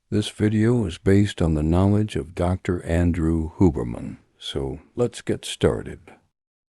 This video is based on the knowledge of Dr. Andrew Huberman, so let's get started.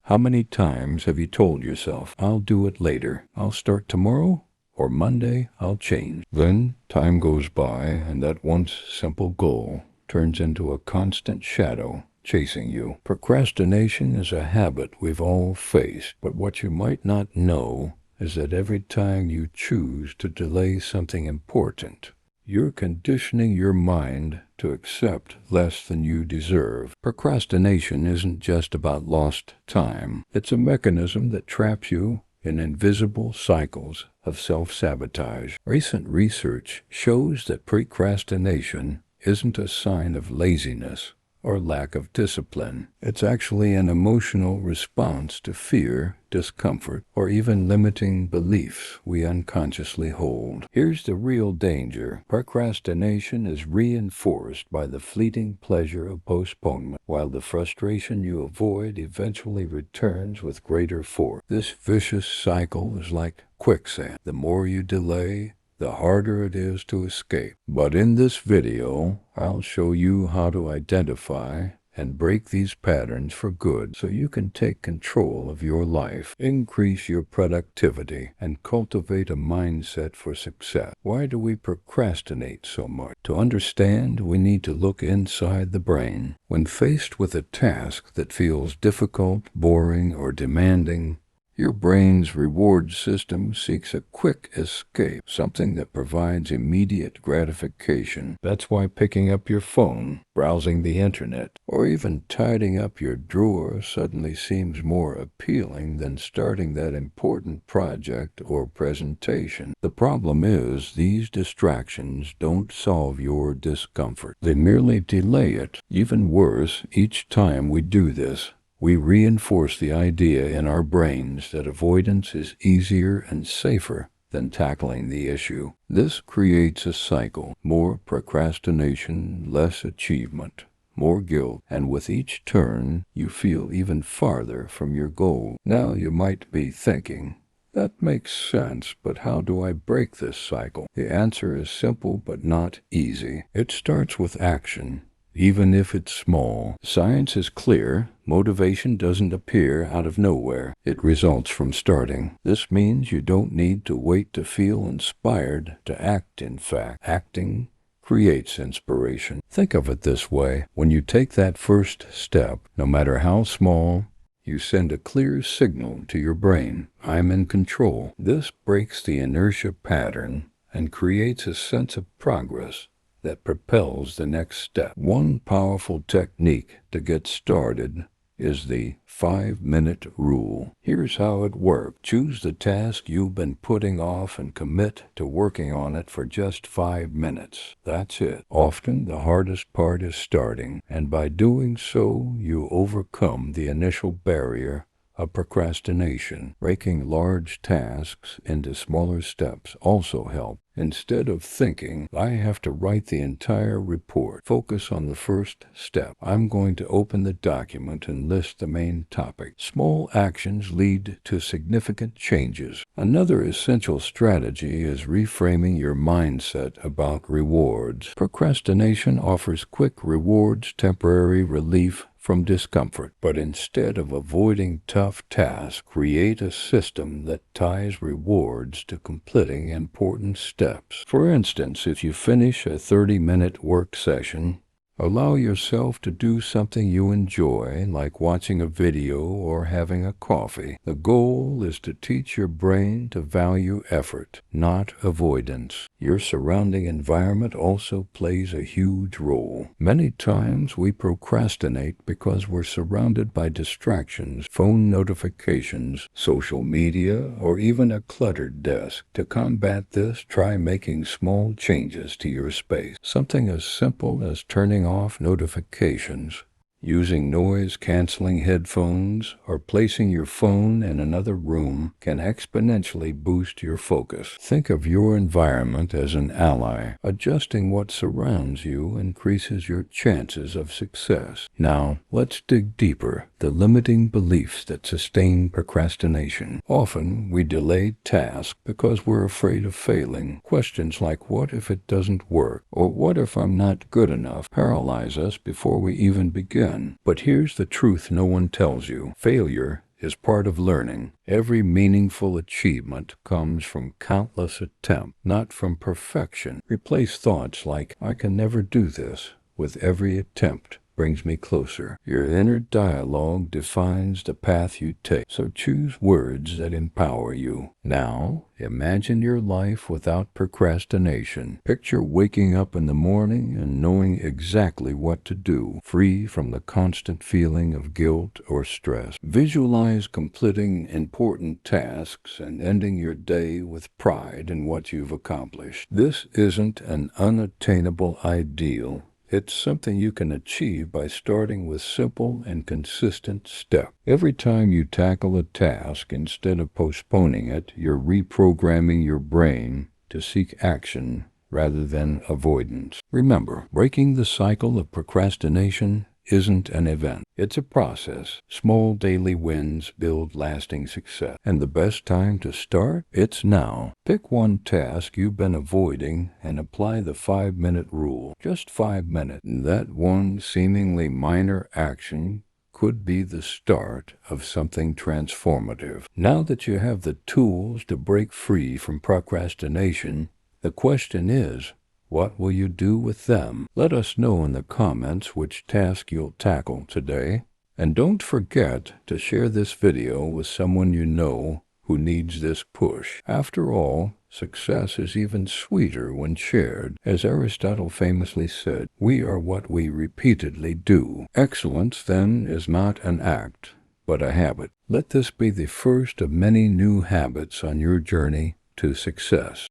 How many times have you told yourself, I'll do it later, I'll start tomorrow, or Monday, I'll change? Then time goes by and that once simple goal turns into a constant shadow chasing you. Procrastination is a habit we've all faced, but what you might not know is that every time you choose to delay something important, you're conditioning your mind to accept less than you deserve. Procrastination isn't just about lost time. It's a mechanism that traps you in invisible cycles of self-sabotage. Recent research shows that procrastination isn't a sign of laziness or lack of discipline. It's actually an emotional response to fear, discomfort, or even limiting beliefs we unconsciously hold. Here's the real danger. Procrastination is reinforced by the fleeting pleasure of postponement, while the frustration you avoid eventually returns with greater force. This vicious cycle is like quicksand. The more you delay, the harder it is to escape. But in this video, I'll show you how to identify and break these patterns for good so you can take control of your life, increase your productivity, and cultivate a mindset for success. Why do we procrastinate so much? To understand, we need to look inside the brain. When faced with a task that feels difficult, boring, or demanding, your brain's reward system seeks a quick escape, something that provides immediate gratification. That's why picking up your phone, browsing the internet, or even tidying up your drawer suddenly seems more appealing than starting that important project or presentation. The problem is, these distractions don't solve your discomfort. They merely delay it. Even worse, each time we do this, we reinforce the idea in our brains that avoidance is easier and safer than tackling the issue. This creates a cycle: more procrastination, less achievement, more guilt, and with each turn, you feel even farther from your goal. Now you might be thinking, that makes sense, but how do I break this cycle? The answer is simple but not easy. It starts with action. Even if it's small. Science is clear. Motivation doesn't appear out of nowhere. It results from starting. This means you don't need to wait to feel inspired to act. In fact, acting creates inspiration. Think of it this way. When you take that first step, no matter how small, you send a clear signal to your brain. I'm in control. This breaks the inertia pattern and creates a sense of progress that propels the next step. One powerful technique to get started is the 5-minute rule. Here's how it works. Choose the task you've been putting off and commit to working on it for just 5 minutes. That's it. Often the hardest part is starting, and by doing so, you overcome the initial barrier of procrastination. Breaking large tasks into smaller steps also helps. Instead of thinking, I have to write the entire report, focus on the first step. I'm going to open the document and list the main topic. Small actions lead to significant changes. Another essential strategy is reframing your mindset about rewards. Procrastination offers quick rewards, temporary relief from discomfort, but instead of avoiding tough tasks, create a system that ties rewards to completing important steps. For instance, if you finish a 30-minute work session, allow yourself to do something you enjoy, like watching a video or having a coffee. The goal is to teach your brain to value effort, not avoidance. Your surrounding environment also plays a huge role. Many times we procrastinate because we're surrounded by distractions, phone notifications, social media, or even a cluttered desk. To combat this, try making small changes to your space. Something as simple as turning off notifications Using noise-canceling headphones or placing your phone in another room can exponentially boost your focus. Think of your environment as an ally. Adjusting what surrounds you increases your chances of success. Now, let's dig deeper. The limiting beliefs that sustain procrastination. Often, we delay tasks because we're afraid of failing. Questions like, what if it doesn't work? Or what if I'm not good enough? Paralyze us before we even begin. But here's the truth no one tells you. Failure is part of learning. Every meaningful achievement comes from countless attempts, not from perfection. Replace thoughts like, I can never do this, with every attempt brings me closer. Your inner dialogue defines the path you take, so choose words that empower you. Now, imagine your life without procrastination. Picture waking up in the morning and knowing exactly what to do, free from the constant feeling of guilt or stress. Visualize completing important tasks and ending your day with pride in what you've accomplished. This isn't an unattainable ideal. It's something you can achieve by starting with simple and consistent steps. Every time you tackle a task, instead of postponing it, you're reprogramming your brain to seek action rather than avoidance. Remember, breaking the cycle of procrastination isn't an event. It's a process. Small daily wins build lasting success. And the best time to start? It's now. Pick one task you've been avoiding and apply the 5-minute rule. Just 5 minutes. That one seemingly minor action could be the start of something transformative. Now that you have the tools to break free from procrastination, the question is, what will you do with them? Let us know in the comments which task you'll tackle today. And don't forget to share this video with someone you know who needs this push. After all, success is even sweeter when shared. As Aristotle famously said, we are what we repeatedly do. Excellence, then, is not an act, but a habit. Let this be the first of many new habits on your journey to success.